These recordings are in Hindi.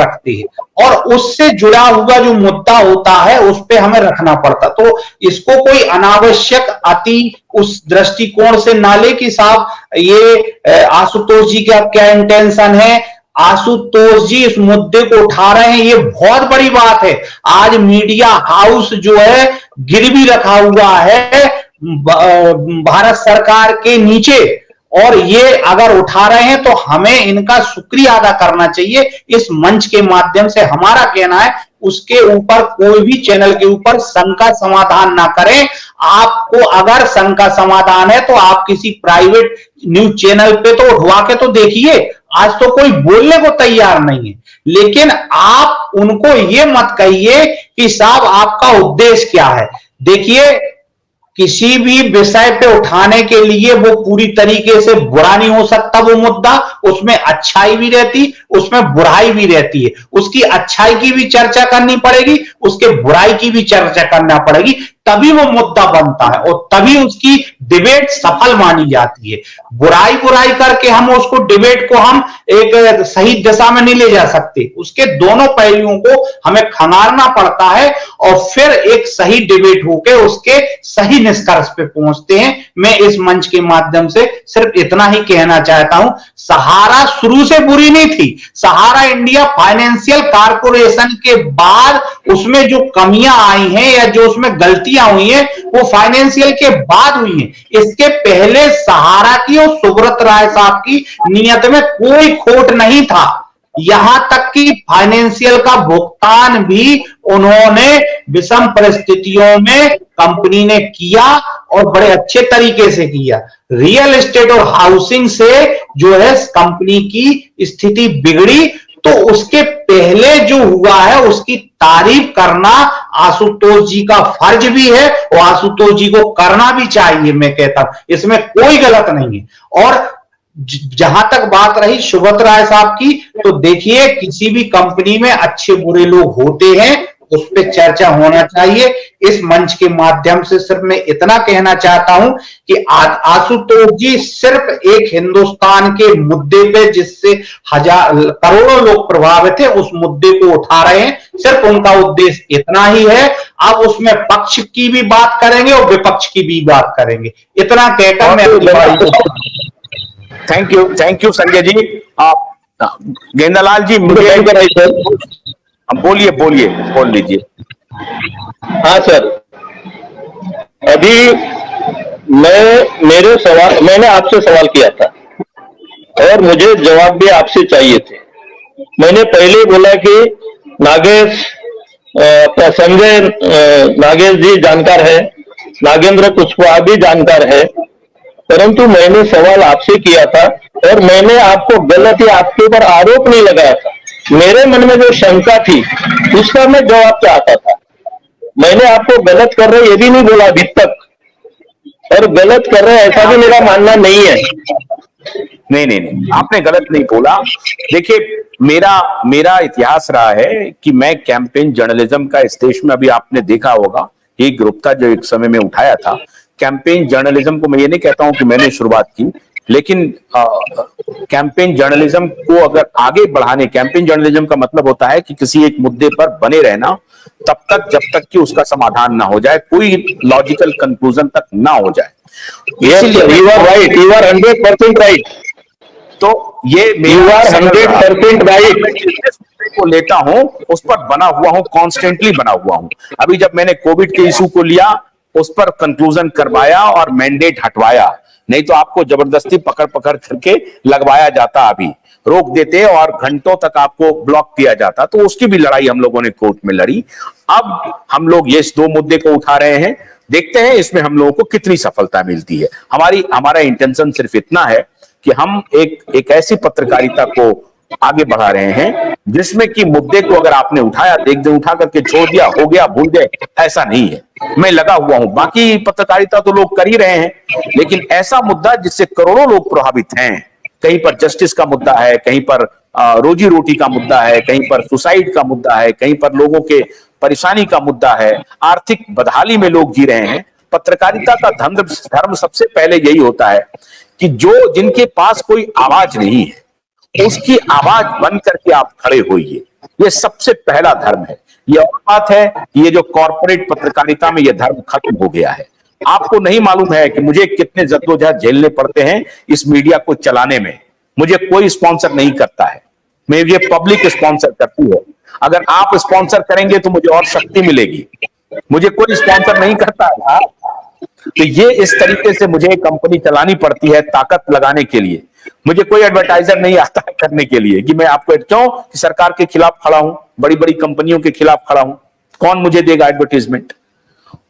रखते हैं और उससे जुड़ा हुआ जो मुद्दा होता है उस पे हमें रखना पड़ता। तो इसको कोई अनावश्यक अति उस दृष्टिकोण से ना ले कि साहब ये आशुतोष जी का क्या इंटेंशन है। आशुतोष जी इस मुद्दे को उठा रहे हैं, ये बहुत बड़ी बात है। आज मीडिया हाउस जो है गिरवी रखा हुआ है भारत सरकार के नीचे, और ये अगर उठा रहे हैं तो हमें इनका शुक्रिया अदा करना चाहिए। इस मंच के माध्यम से हमारा कहना है उसके ऊपर कोई भी चैनल के ऊपर शंका समाधान ना करें। आपको अगर शंका समाधान है तो आप किसी प्राइवेट न्यूज चैनल पे तो उठवा के तो देखिए, आज तो कोई बोलने को तैयार नहीं है। लेकिन आप उनको ये मत कहिए कि साहब आपका उद्देश्य क्या है। देखिए, किसी भी विषय पे उठाने के लिए वो पूरी तरीके से बुरा नहीं हो सकता वो मुद्दा, उसमें अच्छाई भी रहती, उसमें बुराई भी रहती है। उसकी अच्छाई की भी चर्चा करनी पड़ेगी, उसके बुराई की भी चर्चा करना पड़ेगी, तभी वो मुद्दा बनता है और तभी उसकी डिबेट सफल मानी जाती है। बुराई बुराई करके हम उसको डिबेट को हम एक सही दिशा में नहीं ले जा सकते। उसके दोनों पहलुओं को हमें खंगालना पड़ता है और फिर एक सही डिबेट होकर उसके सही निष्कर्ष पे पहुंचते हैं। मैं इस मंच के माध्यम से सिर्फ इतना ही कहना चाहता हूं, सहारा शुरू से बुरी नहीं थी। सहारा इंडिया फाइनेंशियल कॉर्पोरेशन के बाद उसमें जो कमियां आई हैं या जो उसमें गलतियां हुई हैं वो फाइनेंशियल के बाद हुई हैं। इसके पहले सहारा की और सुब्रत राय साहब की नीयत में कोई खोट नहीं था। यहां तक कि फाइनेंशियल का भुगतान भी उन्होंने विषम परिस्थितियों में कंपनी ने किया और बड़े अच्छे तरीके से किया। रियल एस्टेट और हाउसिंग से जो है कंपनी की स्थिति बिगड़ी, तो उसके पहले जो हुआ है उसकी तारीफ करना आशुतोष जी का फर्ज भी है और आशुतोष जी को करना भी चाहिए। मैं कहता हूं इसमें कोई गलत नहीं है। और जहां तक बात रही सुब्रत राय साहब की, तो देखिए किसी भी कंपनी में अच्छे बुरे लोग होते हैं, उस पर चर्चा होना चाहिए। इस मंच के माध्यम से सिर्फ मैं इतना कहना चाहता हूं कि आशुतोष जी सिर्फ एक हिंदुस्तान के मुद्दे पे जिससे करोड़ों लोग प्रभावित हैं उस मुद्दे को उठा रहे हैं। सिर्फ उनका उद्देश्य इतना ही है। अब उसमें पक्ष की भी बात करेंगे और विपक्ष की भी बात करेंगे। इतना कहकर मैं थैंक यू संजय जी। आप गेंदालाल जी मुझे बोलिए बोल लीजिए। हाँ सर, अभी मैंने आपसे सवाल किया था और मुझे जवाब भी आपसे चाहिए थे। मैंने पहले बोला कि नागेश जी जानकार है, नागेंद्र कुशवाहा भी जानकार है, परंतु मैंने सवाल आपसे किया था और मैंने आपको गलत या आपके ऊपर आरोप नहीं लगाया था। मेरे मन में जो शंका थी उसका मैं जवाब चाहता था। मैंने आपको गलत कर रहे ये भी नहीं बोला अभी तक, और गलत कर रहे ऐसा भी मेरा मानना नहीं है। नहीं, आपने गलत नहीं बोला। देखिए, मेरा इतिहास रहा है कि मैं कैंपेन जर्नलिज्म का इस देश में, अभी आपने देखा होगा एक ग्रुप था जो एक समय में उठाया था कैंपेन जर्नलिज्म को। मैं ये नहीं कहता हूं कि मैंने शुरुआत की, लेकिन कैंपेन जर्नलिज्म को अगर आगे बढ़ाने, कैंपेन जर्नलिज्म का मतलब होता है कि किसी एक मुद्दे पर बने रहना तब तक जब तक कि उसका समाधान ना हो जाए, कोई लॉजिकल कंक्लूजन तक ना हो जाए। Yes, you are right. You are 100% right. तो ये You are 100% right. को लेता हूं, उस पर बना हुआ हूं, कॉन्स्टेंटली बना हुआ हूं। अभी जब मैंने कोविड के इशू को लिया, उस पर कंक्लूजन करवाया और मैंडेट हटवाया, नहीं तो आपको जबरदस्ती पकड़ करके लगवाया जाता, अभी रोक देते और घंटों तक आपको ब्लॉक किया जाता। तो उसकी भी लड़ाई हम लोगों ने कोर्ट में लड़ी। अब हम लोग ये दो मुद्दे को उठा रहे हैं, देखते हैं इसमें हम लोगों को कितनी सफलता मिलती है। हमारा इंटेंशन सिर्फ इतना है कि हम एक ऐसी पत्रकारिता को आगे बढ़ा रहे हैं जिसमें कि मुद्दे को अगर आपने उठाया, उठा करके छोड़ दिया, हो गया, भूल गए, ऐसा नहीं है। मैं लगा हुआ हूं, बाकी पत्रकारिता तो लोग कर ही रहे हैं, लेकिन ऐसा मुद्दा जिससे करोड़ों लोग प्रभावित हैं, कहीं पर जस्टिस का मुद्दा है, कहीं पर रोजी रोटी का मुद्दा है, कहीं पर सुसाइड का मुद्दा है, कहीं पर लोगों के परेशानी का मुद्दा है, आर्थिक बदहाली में लोग जी रहे हैं। पत्रकारिता का धर्म सबसे पहले यही होता है कि जिनके पास कोई आवाज नहीं है उसकी आवाज बन करके आप खड़े होइए। ये सबसे पहला धर्म है। ये और बात है कि ये जो कॉर्पोरेट पत्रकारिता में ये धर्म खत्म हो गया है। आपको नहीं मालूम है कि मुझे कितने जद्दोजहद झेलने पड़ते हैं इस मीडिया को चलाने में। मुझे कोई स्पॉन्सर नहीं करता है, मुझे पब्लिक स्पॉन्सर करती है। अगर आप स्पॉन्सर करेंगे तो मुझे और शक्ति मिलेगी। मुझे कोई स्पॉन्सर नहीं करता है। तो ये इस तरीके से मुझे कंपनी चलानी पड़ती है ताकत लगाने के लिए। मुझे कोई एडवर्टाइजर नहीं आता है करने के लिए कि मैं आपको क्यों कि सरकार के खिलाफ खड़ा हूं, बड़ी बड़ी कंपनियों के खिलाफ खड़ा हूं, कौन मुझे देगा एडवर्टीजमेंट।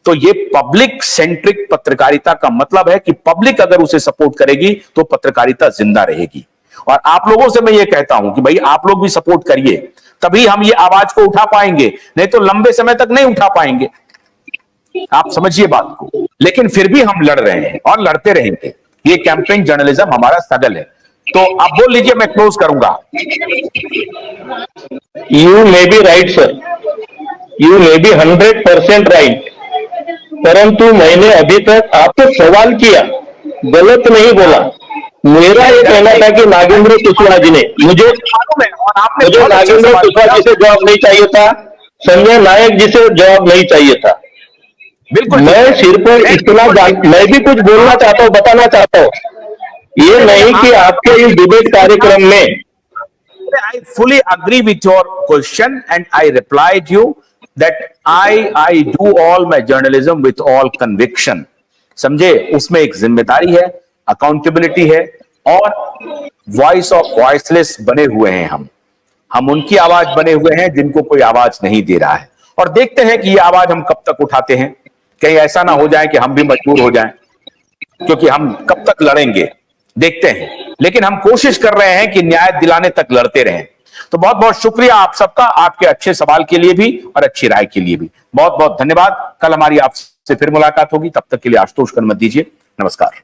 तो ये पब्लिक सेंट्रिक पत्रकारिता का मतलब है कि पब्लिक अगर उसे सपोर्ट करेगी तो पत्रकारिता जिंदा रहेगी। और आप लोगों से मैं ये कहता हूं कि भाई आप लोग भी सपोर्ट करिए, तभी हम ये आवाज को उठा पाएंगे, नहीं तो लंबे समय तक नहीं उठा पाएंगे। आप समझिए बात को। लेकिन फिर भी हम लड़ रहे हैं और लड़ते रहेंगे। ये कैंपेन जर्नलिज्म हमारा स्ट्रगल है। तो आप बोल लीजिए, मैं क्लोज करूंगा। You may be right sir, you may be 100% right, परंतु मैंने अभी तक आपको सवाल किया, गलत नहीं बोला। मेरा ये कहना था कि नागेंद्र कुशवाहा जी ने मुझे नागेंद्र कुशवाहा जी से जवाब नहीं चाहिए था, संजय नायक जी से जवाब नहीं चाहिए था। बिल्कुल, मैं सिर्फ इतना मैं भी कुछ बोलना चाहता हूँ, बताना चाहता हूँ। ये नहीं कि आपके इस डिबेट कार्यक्रम में I fully agree with your question and I replied you that I do all my journalism with all conviction. समझे, उसमें एक जिम्मेदारी है, अकाउंटेबिलिटी है और वॉइस ऑफ वॉइसलेस बने हुए हैं हम उनकी आवाज बने हुए हैं जिनको कोई आवाज नहीं दे रहा है। और देखते हैं कि ये आवाज हम कब तक उठाते हैं। कहीं ऐसा ना हो जाए कि हम भी मजबूर हो जाएं, क्योंकि हम कब तक लड़ेंगे देखते हैं। लेकिन हम कोशिश कर रहे हैं कि न्याय दिलाने तक लड़ते रहें। तो बहुत बहुत शुक्रिया आप सबका, आपके अच्छे सवाल के लिए भी और अच्छी राय के लिए भी बहुत बहुत धन्यवाद। कल हमारी आपसे फिर मुलाकात होगी, तब तक के लिए आशुतोष को मत दीजिए। नमस्कार।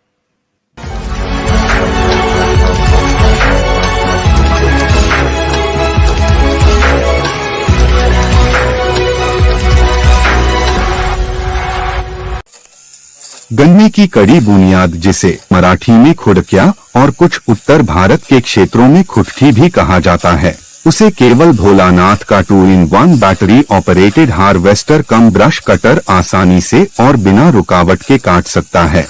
गन्ने की कड़ी बुनियाद, जिसे मराठी में खुड़किया और कुछ उत्तर भारत के क्षेत्रों में खुटकी भी कहा जाता है, उसे केवल भोलानाथ का 2-in-1 बैटरी ऑपरेटेड हार्वेस्टर कम ब्रश कटर आसानी से और बिना रुकावट के काट सकता है।